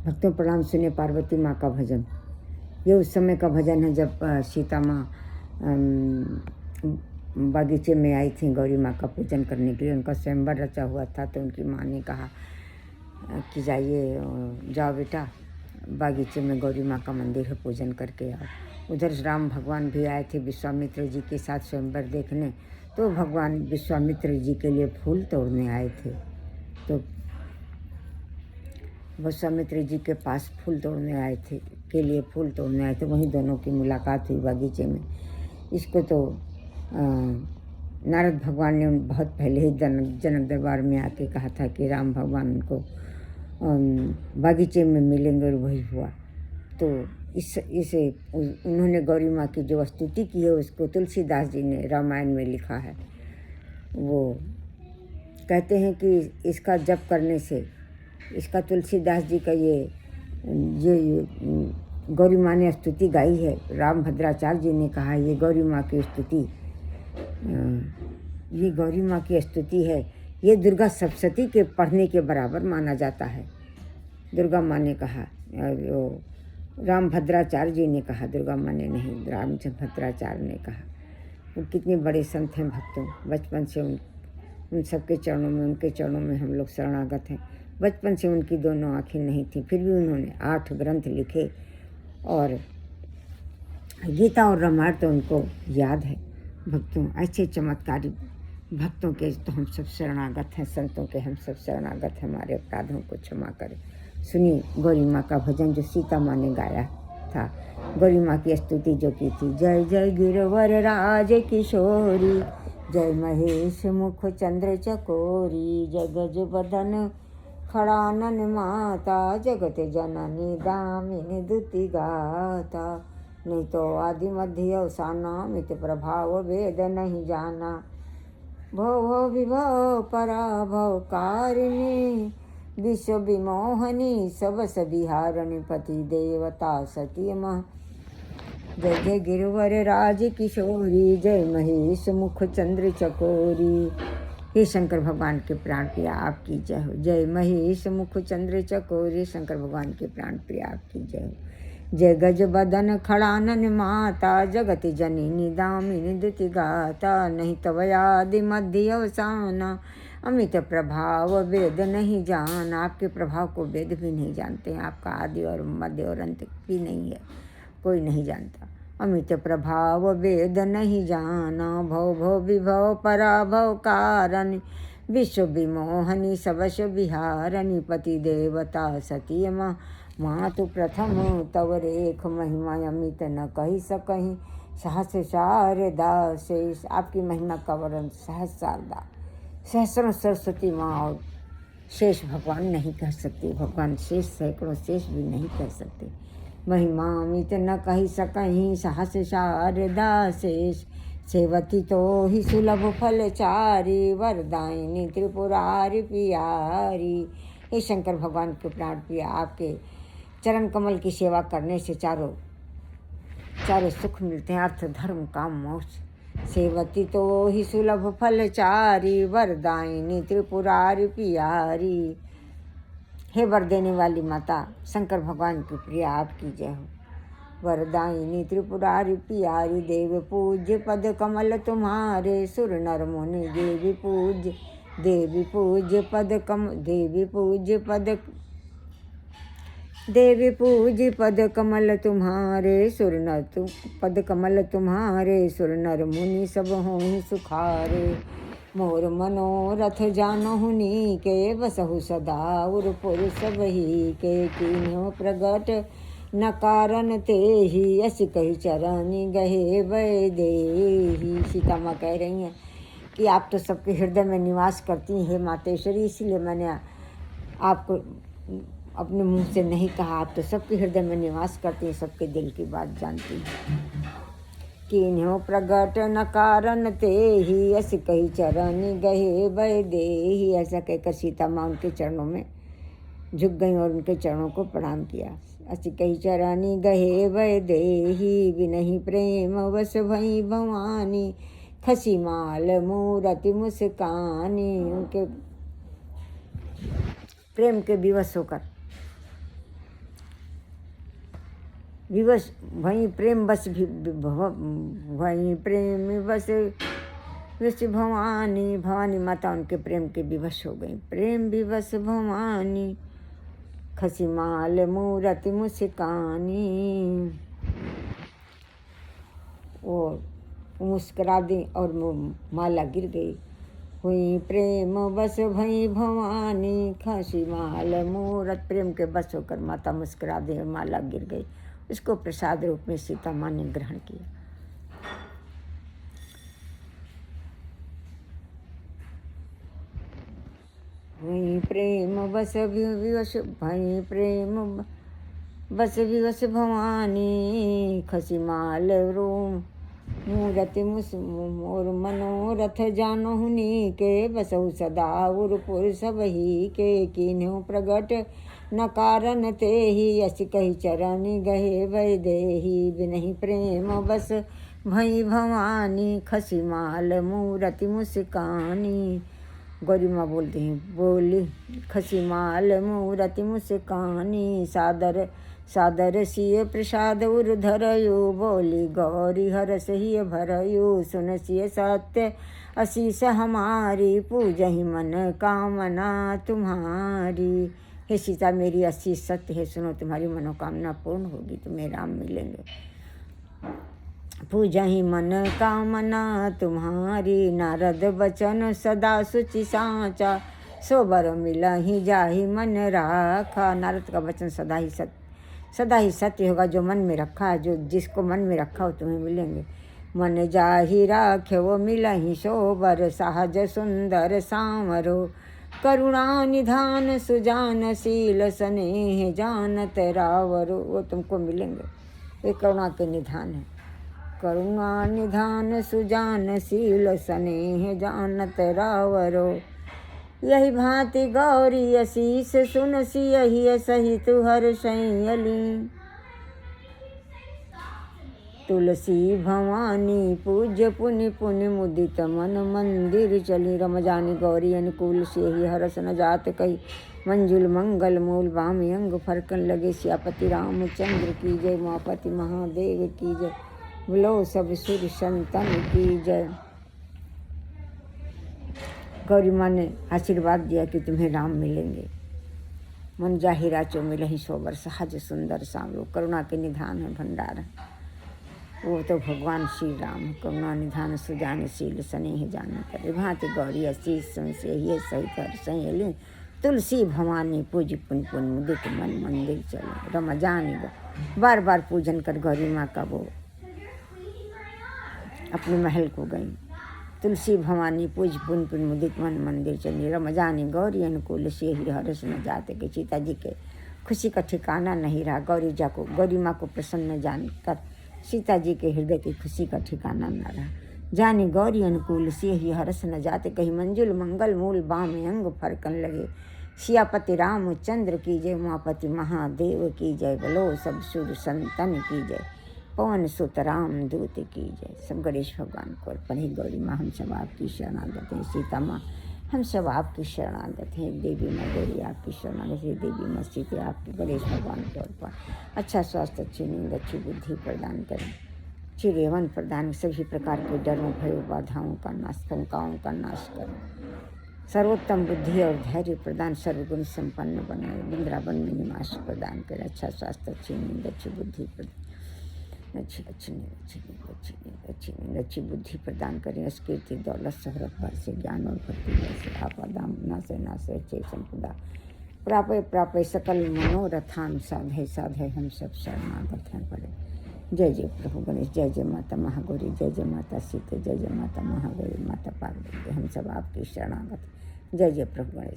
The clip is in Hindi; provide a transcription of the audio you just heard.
भक्तों प्रणाम। सुने पार्वती माँ का भजन। ये उस समय का भजन है जब सीता माँ बागीचे में आई थी गौरी माँ का पूजन करने के लिए। उनका स्वयंवर रचा हुआ था तो उनकी माँ ने कहा कि जाइए, जाओ बेटा, बागीचे में गौरी माँ का मंदिर है, पूजन करके आओ। उधर राम भगवान भी आए थे विश्वामित्र जी के साथ स्वयंवर देखने, तो भगवान विश्वामित्र जी के लिए फूल तोड़ने आए थे। तो विश्वामित्र जी के पास फूल तोड़ने आए थे फूल तोड़ने आए थे। वहीं दोनों की मुलाकात हुई बागीचे में। इसको तो नारद भगवान ने बहुत पहले ही जनक दरबार में आके कहा था कि राम भगवान उनको बागीचे में मिलेंगे, और वही हुआ। तो इसे उन्होंने गौरी माँ की जो स्तुति की है उसको तुलसीदास जी ने रामायण में लिखा है। वो कहते हैं कि इसका जप करने से, इसका तुलसीदास जी का ये गौरी माँ ने स्तुति गाई है। राम भद्राचार्य जी ने कहा ये गौरी माँ की स्तुति, ये गौरी माँ की स्तुति है, ये दुर्गा सप्तशती के पढ़ने के बराबर माना जाता है। दुर्गा माँ ने कहा, राम भद्राचार्य जी ने कहा, दुर्गा माँ ने नहीं, राम भद्राचार्य ने कहा। वो कितने बड़े संत हैं भक्तों। बचपन से उन सबके चरणों में, उनके चरणों में हम लोग शरणागत हैं। बचपन से उनकी दोनों आँखें नहीं थीं, फिर भी उन्होंने 8 ग्रंथ लिखे, और गीता और रामायण तो उनको याद है। भक्तों, ऐसे चमत्कारी भक्तों के तो हम सब शरणागत हैं, संतों के हम सब शरणागत हैं। हमारे अपराधों को क्षमा करें। सुनिए गौरी माँ का भजन जो सीता माँ ने गाया था। गौरी माँ की स्तुति जो की थी, जय जय गिरवर राज किशोरी, जय महेश मुख चंद्र चकोरी, जय गज बदन खड़ानन माता, जगत जननी दामिनी दुति गाता, नहीं तो आदि मध्य अवसाना, मित प्रभाव वेद नहीं जाना, भव भव विभव पराभव कारिणी, विश्व विमोहनी सबस बिहारणी, पति देवता सती माँ, जय जय गिरवर राज किशोरी, जय महेश मुख चंद्र चकोरी। हे शंकर भगवान के प्राण प्रिया आपकी जय हो। जय महेश मुख चंद्र चकोरी, शंकर भगवान के प्राण प्रिया आपकी जय हो। जय गज बदन खड़ानन माता, जगत जननी दामिनी दुति गाता, नहीं तव आदि मध्य अवसाना, अमित प्रभाव वेद नहीं जाना। आपके प्रभाव को वेद भी नहीं जानते हैं। आपका आदि और मध्य और अंत भी नहीं है, कोई नहीं जानता। अमित प्रभाव वेद नहीं जाना, भव भव विभव पराभव कारण, विश्व विमोहनी सबस विहारणी, पति देवता सती माँ, मातु प्रथम तव रेख महिमा, अमित न कही सकहीं सहस्र शारदा शेष। आपकी महिमा का वर्णन सहस्रदा, सहस्रों सरस्वती माँ और शेष भगवान नहीं कह सकते। भगवान शेष, सैकड़ों शेष भी नहीं कह सकते। महिमा अमित न कही सकहीं सहस्र शारदा शेष, सेवती तो ही सुलभ फल चारी, वरदायिनी त्रिपुरारी पियारी। हे शंकर भगवान के प्राण प्रिया, आपके चरण कमल की सेवा करने से चारों सुख मिलते हैं, अर्थ धर्म काम मोक्ष। सेवती तो ही सुलभ फल चारी, वरदायिनी त्रिपुरारी पियारी। हे वर देने वाली माता, शंकर भगवान की प्रिया आपकी जय हो। वरदायिनी त्रिपुरारी पियारी, देव पूज्य पद कमल तुम्हारे, सुर नर मुनि देवी पूज्य, देवी पूज्य पद कम, देवी पूज्य पद कमल तुम्हारे, सुर नर पद कमल तुम्हारे, सुर नर मुनि सब हों सुखारे। मोर मनोरथ जानहु नीके, बसहु सदा उरपुर सबही के, कीन्हो प्रगट न कारण तेहि, अस कही चरणी गहे वैदेही। सीता माँ कह रही हैं कि आप तो सबके हृदय में निवास करती हैं हे मातेश्वरी, इसलिए मैंने आपको अपने मुंह से नहीं कहा। आप तो सबके हृदय में निवास करती हैं, सबके दिल की बात जानती हैं। कीन्हो प्रगट न कारण तेहि, अस कही चरणी गहे वैदेही। ऐसा कहकर सीता माँ उनके चरणों में झुक गई और उनके चरणों को प्रणाम किया। अस कही चरणी गहे वैदेही, बिनहि प्रेम वश भई भवानी, खसी माल मूरति मुस्कानी। उनके प्रेम के विवश होकर विवश भई प्रेम बस भई प्रेम बस विवश भवानी। भवानी माता उनके प्रेम के विवश हो गई। प्रेम विवश भवानी खसिमाल मूरति मुस्कानी। वो मुस्करा दी और माला गिर गई। हुई प्रेम बस भई भवानी खसिमाल मूरत। प्रेम के बस होकर माता मुस्करा दी और माला गिर गई। उसको प्रसाद रूप में सीता माँ ने ग्रहण किया। हुई प्रेम बस विवश भई प्रेम बस विवश भवानी खसिमाल रूम मूरति मोर मनोरथ जानहुनी के बसहु सदा उरपुर सबही के कीन्हु प्रगट न कारण ते ही अस कही चरण गहे वै देही। बिनहि प्रेम बस भई भवानी खसिमाल मूरति मुस्कानी। गौरी माँ बोलती हैं, बोली खसिमाल मूरति मुस्कानी। सादर सादर सिय प्रसाद उर धरयु। बोली गौरी हरस हिय भरयु। सुन सिय सत्य असीस हमारी पूजहि मन कामना तुम्हारी। हे सीता मेरी असीस सत्य है, सुनो तुम्हारी मनोकामना पूर्ण होगी, तुम्हें राम मिलेंगे। पूजहि मन कामना तुम्हारी। नारद बचन सदा सुचि साचा। सोबर मिलहि जाहि मन राखा। नारद का वचन सदा ही सत्य होगा। जो मन में रखा है, जो जिसको मन में रखा हो तुम्हें मिलेंगे। मन जाहि राख्य वो मिलहि सोबर। सहज सुंदर सांवरो करुणा निधान सुजान शील स्नेह जानत रावरो। वो तुमको मिलेंगे, ये करुणा के निधान है। करुणा निधान सुजान शील स्नेह जानत रावरो। यही भांति गौरी असीस सुन सियहि सहित हर सैयली। तुलसी भवानी पूज्य पुनि पुनि मुदित मन मंदिर चली। रमजानी गौरी अनुकूल सियहि हरस न जात कही। मंजुल मंगल मूल बाम अंग फरकन लगे। सियापति रामचंद्र की जय। उमापति महादेव की जय। बोलो सब सुर संतन की जय। गौरी माँ ने आशीर्वाद दिया कि तुम्हें राम मिलेंगे। मन जाहि राचो मिलहि सोबर। सहज सुंदर सांवरो करुणा के निधान है, भंडार है। वो तो भगवान श्री राम। करुणा निधान सुजान शील स्नेह जानत रे। भांति गौरी असीस सुन से ये सहित हर सैयली। तुलसी भवानी पूज पुन पुन मुदित मन मंदिर चले। रमजानी बार बार पूजन कर गौरी माँ का वो अपने महल को गई। तुलसी भवानी पूज पुन पुन मुदित मन मंदिर चली। रमजानी गौरी अनुकूल से ही हर्ष न जाते। कि सीता जी के खुशी का ठिकाना नहीं रहा। गौरी माँ को प्रसन्न जानकर सीता जी के हृदय की खुशी का ठिकाना न रहा। जानी गौरी अनुकूल से ही हर्ष न जाते। कहीं मंजुल मंगल मूल बाम अंग फरकन लगे। सियापति रामचंद्र की जय। उमापति महादेव की जय। बोलो सब सुर संतन की जय। पवन सुत राम दूत की जय। सब गणेश भगवान को अर्पण है। गौरी माँ हम सब आपकी शरणागत हैं। सीता माँ हम सब आपकी शरणागत हैं। देवी माँ गौरी आपकी शरणागत है। देवी माँ सीता आपकी गणेश भगवान को अर्पण। अच्छा स्वास्थ्य, अच्छी नींद, अच्छी बुद्धि प्रदान करें। अच्छी रेवन प्रदान। सभी प्रकार के डरों भयों बाधाओं का नाश, शंकाओं का नाश करें। सर्वोत्तम बुद्धि और धैर्य प्रदान। सर्वगुण संपन्न बनाए। वृंदावन में निवास प्रदान करें। अच्छा स्वास्थ्य, अच्छी नींद, अच्छी बुद्धि प्रदान। अच्छी बुद्धि प्रदान करें। अस्कीर्ति दौलत शोहरत पर से ज्ञान और भक्ति से आपादाम नासे अच्छे संपदा प्रापय सकल मनोरथान। साधे हम सब शरणागत हैं पड़े। जय जय प्रभु गणेश। जय जय माता महागौरी। जय जय माता सीता। जय जय माता महागौरी, माता पार्वती। हम सब आपकी शरणागत। जय जय प्रभु गणेश।